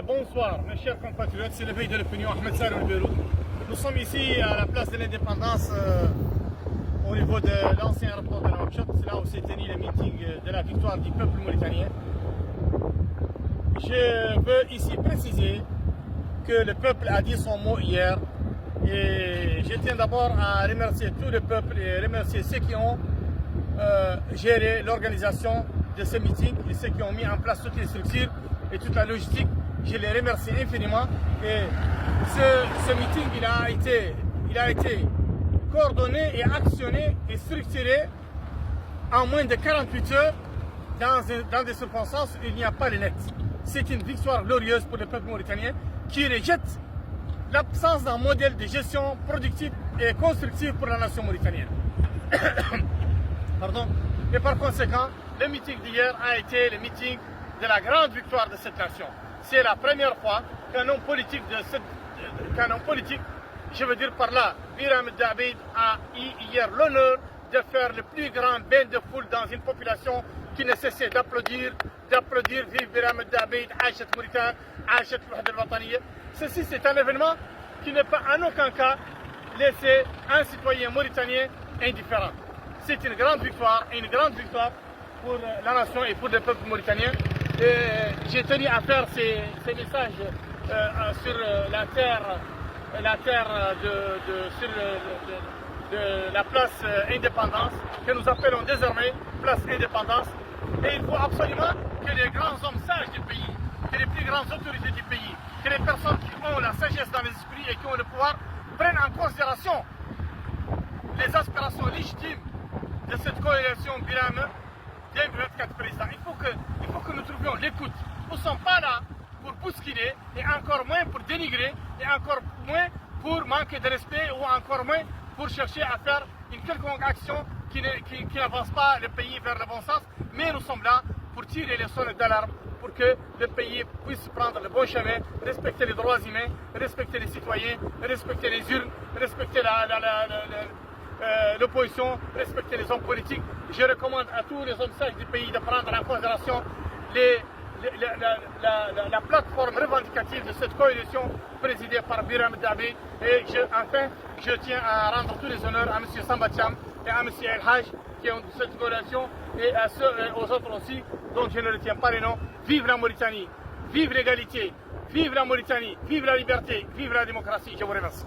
Bonsoir, mes chers compatriotes, c'est l'éveil de l'opinion, Ahmed Salou de Beyrouth. Nous sommes ici à la place de l'indépendance au niveau de l'ancien aéroport de Nouakchott. C'est là où s'est tenu le meeting de la victoire du peuple mauritanien. Je veux ici préciser que le peuple a dit son mot hier et je tiens d'abord à remercier tout le peuple et remercier ceux qui ont géré l'organisation de ce meeting et ceux qui ont mis en place toutes les structures et toute la logistique. Je les remercie infiniment et ce meeting il a été coordonné et actionné et structuré en moins de 48 heures dans des circonstances où il n'y a pas le net. C'est une victoire glorieuse pour le peuple mauritanien qui rejette l'absence d'un modèle de gestion productive et constructive pour la nation mauritanienne. Pardon. Et par conséquent, le meeting d'hier a été le meeting de la grande victoire de cette nation. C'est la première fois qu'un homme politique, je veux dire par là, Biram David a eu hier l'honneur de faire le plus grand bain de foule dans une population qui ne cessait d'applaudir, vive Biram David, Aïchat Mauritan, Aïchat Wahda al-Wataniya. Ceci, c'est un événement qui ne peut en aucun cas laisser un citoyen mauritanien indifférent. C'est une grande victoire pour la nation et pour le peuple mauritanien. J'ai tenu à faire ces messages sur la terre de la place Indépendance, que nous appelons désormais place Indépendance. Et il faut absolument que les grands hommes sages du pays, que les plus grandes autorités du pays, que les personnes qui ont la sagesse dans les esprits et qui ont le pouvoir prennent en considération les aspirations légitimes de cette coalition Biram 2024 président. Il faut que nous trouvions l'écoute. Nous ne sommes pas là pour bousculer et encore moins pour dénigrer et encore moins pour manquer de respect ou encore moins pour chercher à faire une quelconque action qui n'avance pas le pays vers le bon sens. Mais nous sommes là pour tirer les sonnettes d'alarme pour que le pays puisse prendre le bon chemin, respecter les droits humains, respecter les citoyens, respecter les urnes, respecter l'opposition, respecter les hommes politiques. Je recommande à tous les hommes sages du pays de prendre en considération la plateforme revendicative de cette coalition présidée par Biram David. Et enfin, je tiens à rendre tous les honneurs à M. Samba Thiam et à M. El Haj qui ont cette coalition et à ceux et aux autres aussi dont je ne retiens pas les noms. Vive la Mauritanie, vive l'égalité, vive la Mauritanie, vive la liberté, vive la démocratie. Je vous remercie.